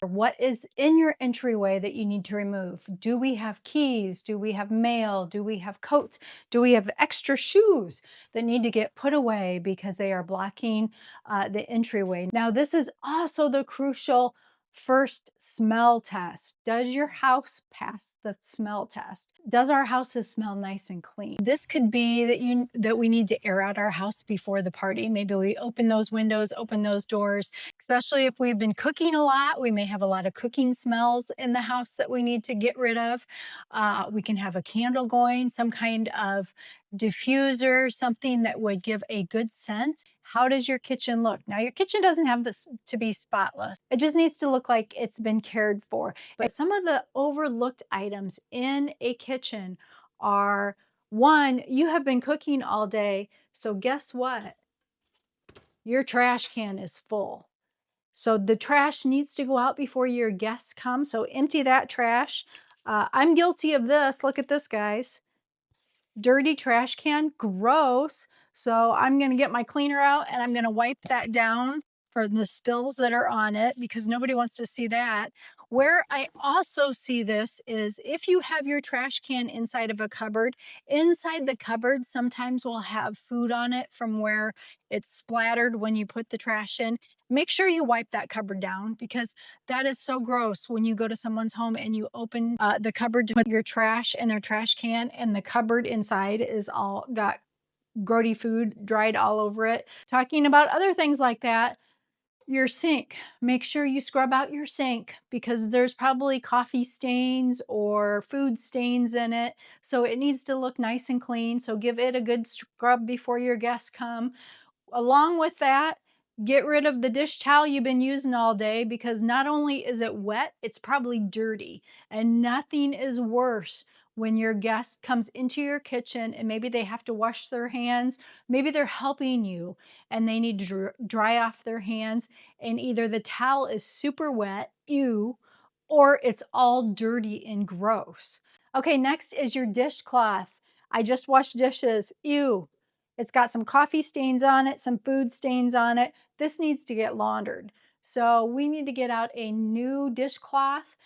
What is in your entryway that you need to remove? Do we have keys? Do we have mail? Do we have coats? Do we have extra shoes that need to get put away because they are blocking the entryway? Now, this is also the crucial first smell test. Does your house pass the smell test? Does our houses smell nice and clean? This could be that we need to air out our house before the party. Maybe we open those windows, open those doors, especially if we've been cooking a lot. We may have a lot of cooking smells in the house that we need to get rid of. We can have a candle going, some kind of diffuser, something that would give a good scent. How does your kitchen look? Now, your kitchen doesn't have this to be spotless. It just needs to look like it's been cared for. But some of the overlooked items in a kitchen are, one, you have been cooking all day. So guess what? Your trash can is full. So the trash needs to go out before your guests come. So empty that trash. I'm guilty of this. Look at this, guys. Dirty trash can, gross. So I'm going to get my cleaner out and I'm going to wipe that down for the spills that are on it because nobody wants to see that. Where I also see this is if you have your trash can inside of a cupboard, inside the cupboard sometimes will have food on it from where it's splattered when you put the trash in. Make sure you wipe that cupboard down because that is so gross when you go to someone's home and you open the cupboard to put your trash in their trash can and the cupboard inside is all got grody food dried all over it. Talking about other things like that, your sink. Make sure you scrub out your sink because there's probably coffee stains or food stains in it. So it needs to look nice and clean. So give it a good scrub before your guests come. Along with that, get rid of the dish towel you've been using all day because not only is it wet, it's probably dirty. And nothing is worse when your guest comes into your kitchen and maybe they have to wash their hands. Maybe they're helping you and they need to dry off their hands. And either the towel is super wet, ew, or it's all dirty and gross. Okay, next is your dishcloth. I just washed dishes, ew. It's got some coffee stains on it, some food stains on it. This needs to get laundered. So we need to get out a new dishcloth,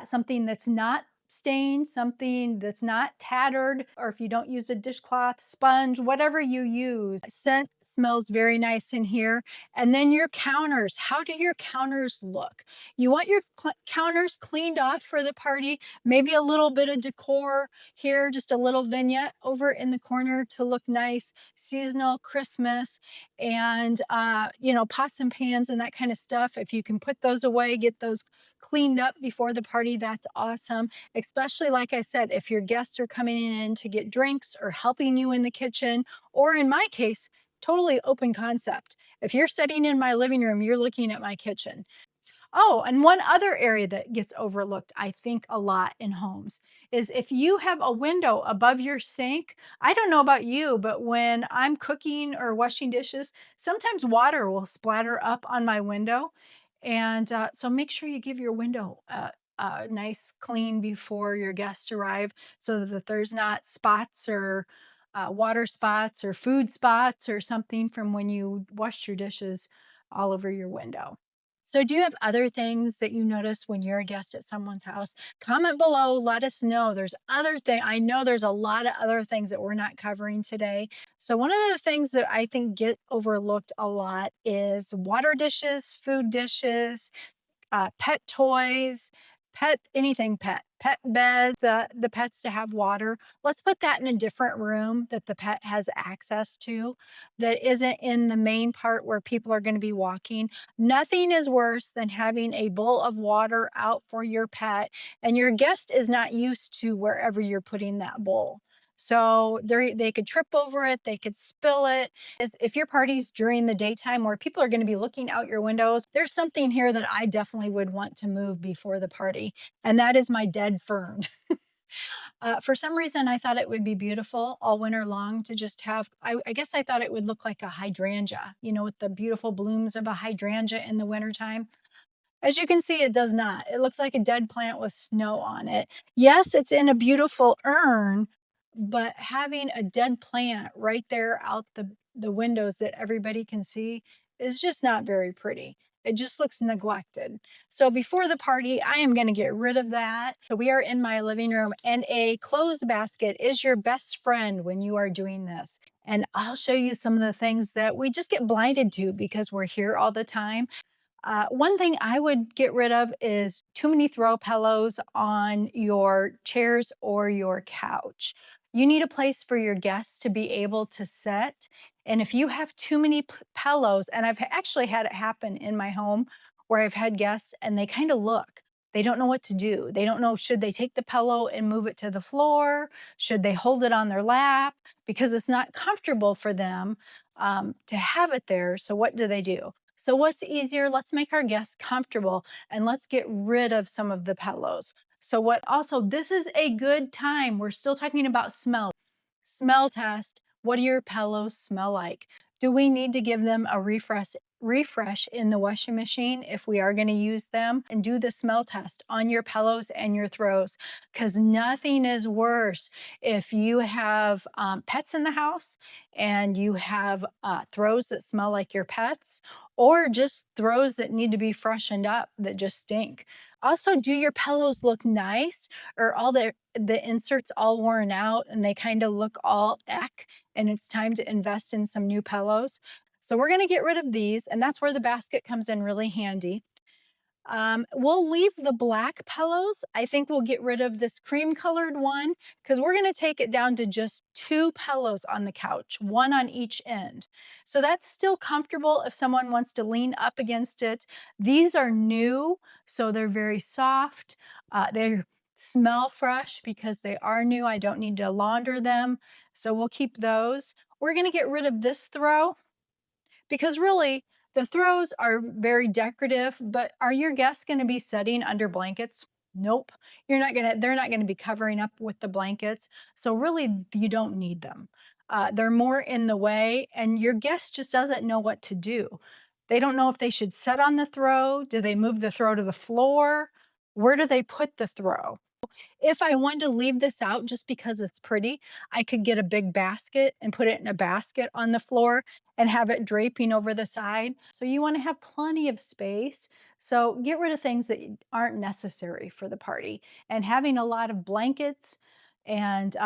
something that's not stained, something that's not tattered, or if you don't use a dishcloth, sponge, whatever you use. Scent smells very nice in here. And then your counters. How do your counters look? You want your counters cleaned off for the party, maybe a little bit of decor here, just a little vignette over in the corner to look nice, seasonal, Christmas, and pots and pans and that kind of stuff. If you can put those away, get those cleaned up before the party, that's awesome. Especially, like I said, if your guests are coming in to get drinks or helping you in the kitchen, or in my case, totally open concept. If you're sitting in my living room, you're looking at my kitchen. Oh, and one other area that gets overlooked, I think, a lot in homes is if you have a window above your sink. I don't know about you, but when I'm cooking or washing dishes, sometimes water will splatter up on my window. And so make sure you give your window a nice clean before your guests arrive so that there's not spots or water spots or food spots or something from when you washed your dishes all over your window. So do you have other things that you notice when you're a guest at someone's house? Comment below, let us know. There's other thing. I know there's a lot of other things that we're not covering today. So one of the things that I think get overlooked a lot is water dishes, food dishes, pet toys, pet bed, the pets to have water. Let's put that in a different room that the pet has access to that isn't in the main part where people are going to be walking. Nothing is worse than having a bowl of water out for your pet and your guest is not used to wherever you're putting that bowl. So they could trip over it, they could spill it. If your party's during the daytime where people are going to be looking out your windows, there's something here that I definitely would want to move before the party, and that is my dead fern. For some reason, I thought it would be beautiful all winter long to just have, I guess I thought it would look like a hydrangea, with the beautiful blooms of a hydrangea in the wintertime. As you can see, it does not. It looks like a dead plant with snow on it. Yes, it's in a beautiful urn, but having a dead plant right there out the windows that everybody can see is just not very pretty. It just looks neglected. So before the party, I am gonna get rid of that. So we are in my living room, and a clothes basket is your best friend when you are doing this. And I'll show you some of the things that we just get blinded to because we're here all the time. One thing I would get rid of is too many throw pillows on your chairs or your couch. You need a place for your guests to be able to sit. And if you have too many pillows, and I've actually had it happen in my home where I've had guests and they kind of look, they don't know what to do. They don't know, should they take the pillow and move it to the floor? Should they hold it on their lap? Because it's not comfortable for them to have it there. So what do? So what's easier? Let's make our guests comfortable and let's get rid of some of the pillows. So what also, this is a good time. We're still talking about smell. Smell test. What do your pillows smell like? Do we need to give them a refresh in the washing machine if we are going to use them? And do the smell test on your pillows and your throws, because nothing is worse if you have pets in the house and you have throws that smell like your pets, or just throws that need to be freshened up that just stink. Also, do your pillows look nice, or all the inserts all worn out and they kind of look all and it's time to invest in some new pillows? So we're going to get rid of these, and that's where the basket comes in really handy. We'll leave the black pillows. I think we'll get rid of this cream colored one because we're going to take it down to just 2 pillows on the couch, 1 on each end. So that's still comfortable if someone wants to lean up against it. These are new, so they're very soft. They smell fresh because they are new. I don't need to launder them. So we'll keep those. We're going to get rid of this throw because really the throws are very decorative, but are your guests going to be sitting under blankets? Nope. They're not going to be covering up with the blankets. So really you don't need them. They're more in the way, and your guest just doesn't know what to do. They don't know if they should sit on the throw. Do they move the throw to the floor? Where do they put the throw? If I wanted to leave this out just because it's pretty, I could get a big basket and put it in a basket on the floor and have it draping over the side. So you want to have plenty of space. So get rid of things that aren't necessary for the party. And having a lot of blankets and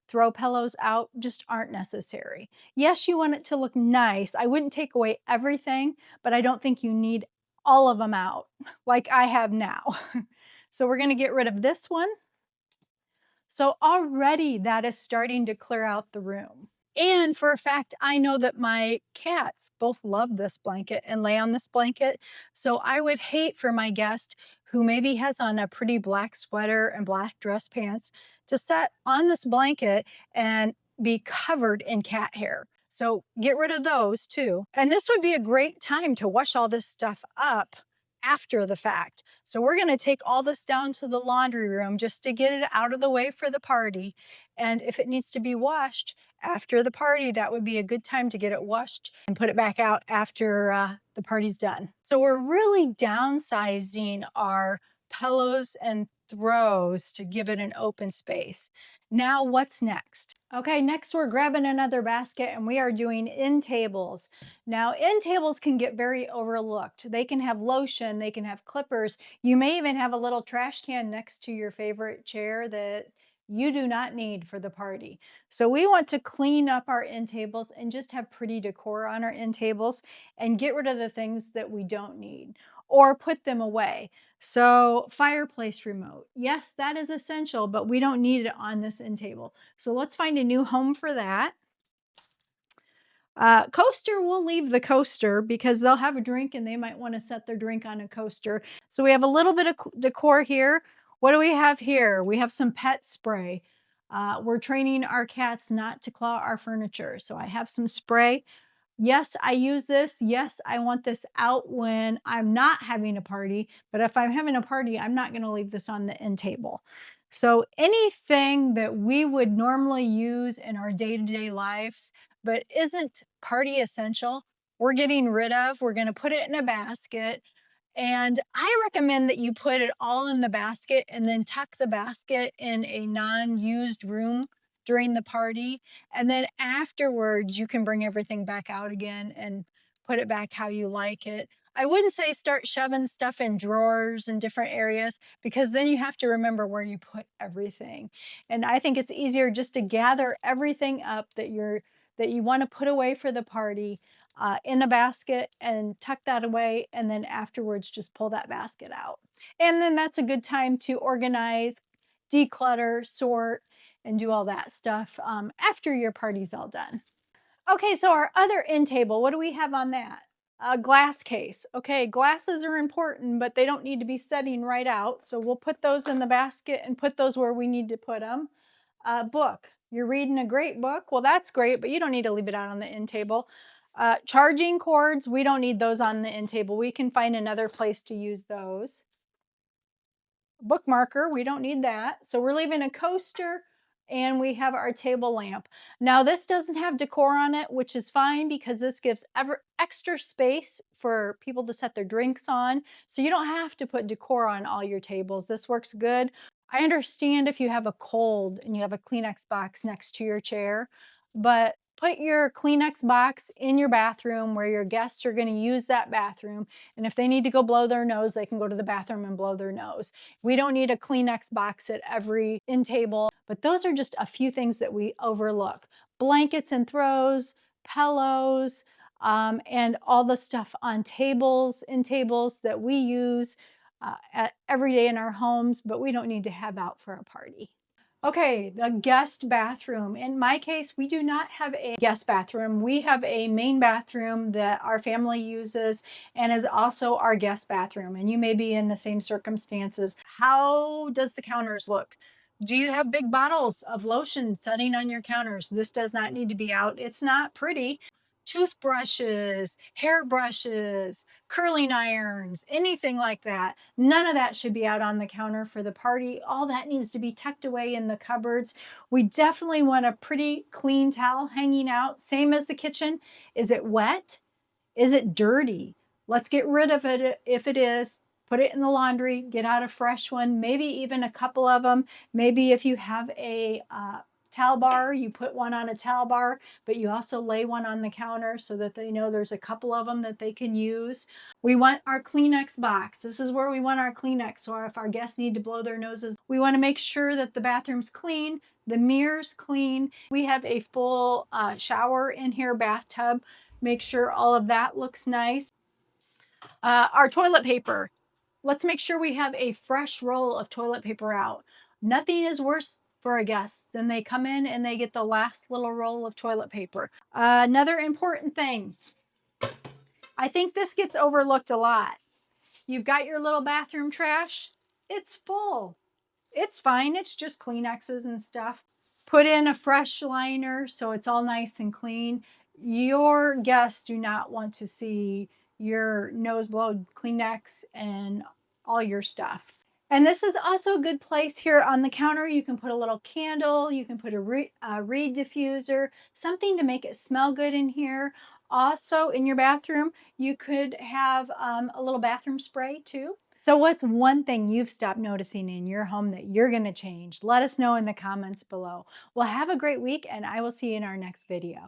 throw pillows out just aren't necessary. Yes, you want it to look nice. I wouldn't take away everything, but I don't think you need all of them out like I have now. So we're going to get rid of this one. So already that is starting to clear out the room. And for a fact, I know that my cats both love this blanket and lay on this blanket. So I would hate for my guest who maybe has on a pretty black sweater and black dress pants to sit on this blanket and be covered in cat hair. So get rid of those too. And this would be a great time to wash all this stuff up after the fact. So we're going to take all this down to the laundry room just to get it out of the way for the party. And if it needs to be washed after the party, that would be a good time to get it washed and put it back out after the party's done. So we're really downsizing our pillows and throws to give it an open space. Now what's next? Okay, next we're grabbing another basket and we are doing end tables. Now, end tables can get very overlooked. They can have lotion, they can have clippers. You may even have a little trash can next to your favorite chair that you do not need for the party. So we want to clean up our end tables and just have pretty decor on our end tables and get rid of the things that we don't need or put them away. So fireplace remote, yes, that is essential, but we don't need it on this end table. So let's find a new home for that. Coaster, we'll leave the coaster because they'll have a drink and they might want to set their drink on a coaster. So we have a little bit of decor here. What do we have here? We have some pet spray. We're training our cats not to claw our furniture. So I have some spray. Yes, I use this. Yes, I want this out when I'm not having a party. But if I'm having a party, I'm not going to leave this on the end table. So anything that we would normally use in our day-to-day lives, but isn't party essential, we're getting rid of. We're going to put it in a basket. And I recommend that you put it all in the basket and then tuck the basket in a non-used room during the party. And then afterwards, you can bring everything back out again and put it back how you like it. I wouldn't say start shoving stuff in drawers in different areas because then you have to remember where you put everything. And I think it's easier just to gather everything up that you want to put away for the party in a basket and tuck that away, and then afterwards just pull that basket out. And then that's a good time to organize, declutter, sort, and do all that stuff after your party's all done. Okay, so our other end table, what do we have on that? A glass case. Okay, glasses are important, but they don't need to be setting right out. So we'll put those in the basket and put those where we need to put them. Book. You're reading a great book. Well, that's great, but you don't need to leave it out on the end table. Charging cords, we don't need those on the end table. We can find another place to use those. Bookmarker, we don't need that. So we're leaving a coaster and we have our table lamp. Now this doesn't have decor on it, which is fine because this gives extra space for people to set their drinks on. So you don't have to put decor on all your tables. This works good. I understand if you have a cold and you have a Kleenex box next to your chair, but put your Kleenex box in your bathroom where your guests are going to use that bathroom. And if they need to go blow their nose, they can go to the bathroom and blow their nose. We don't need a Kleenex box at every end table, but those are just a few things that we overlook. Blankets and throws, pillows, and all the stuff on tables, end tables that we use every day in our homes, but we don't need to have out for a party. Okay, the guest bathroom. In my case, we do not have a guest bathroom. We have a main bathroom that our family uses and is also our guest bathroom. And you may be in the same circumstances. How does the counters look? Do you have big bottles of lotion sitting on your counters? This does not need to be out. It's not pretty. Toothbrushes, hairbrushes, curling irons, anything like that. None of that should be out on the counter for the party. All that needs to be tucked away in the cupboards. We definitely want a pretty clean towel hanging out, same as the kitchen. Is it wet? Is it dirty? Let's get rid of it if it is. Put it in the laundry, get out a fresh one, maybe even a couple of them. Maybe if you have a towel bar, you put one on a towel bar, but you also lay one on the counter so that they know there's a couple of them that they can use. We want our Kleenex box. This is where we want our Kleenex, or if our guests need to blow their noses. We want to make sure that the bathroom's clean, the mirror's clean. We have a full shower in here, bathtub. Make sure all of that looks nice. Our toilet paper. Let's make sure we have a fresh roll of toilet paper out. Nothing is worse for a guest than they come in and they get the last little roll of toilet paper. Another important thing, I think this gets overlooked a lot. You've got your little bathroom trash. It's full. It's fine. It's just Kleenexes and stuff. Put in a fresh liner so it's all nice and clean. Your guests do not want to see your nose blowed Kleenex and all your stuff. And this is also a good place here on the counter. You can put a little candle, you can put a reed diffuser, something to make it smell good in here. Also in your bathroom, you could have a little bathroom spray too. So what's one thing you've stopped noticing in your home that you're going to change? Let us know in the comments below. Well, have a great week and I will see you in our next video.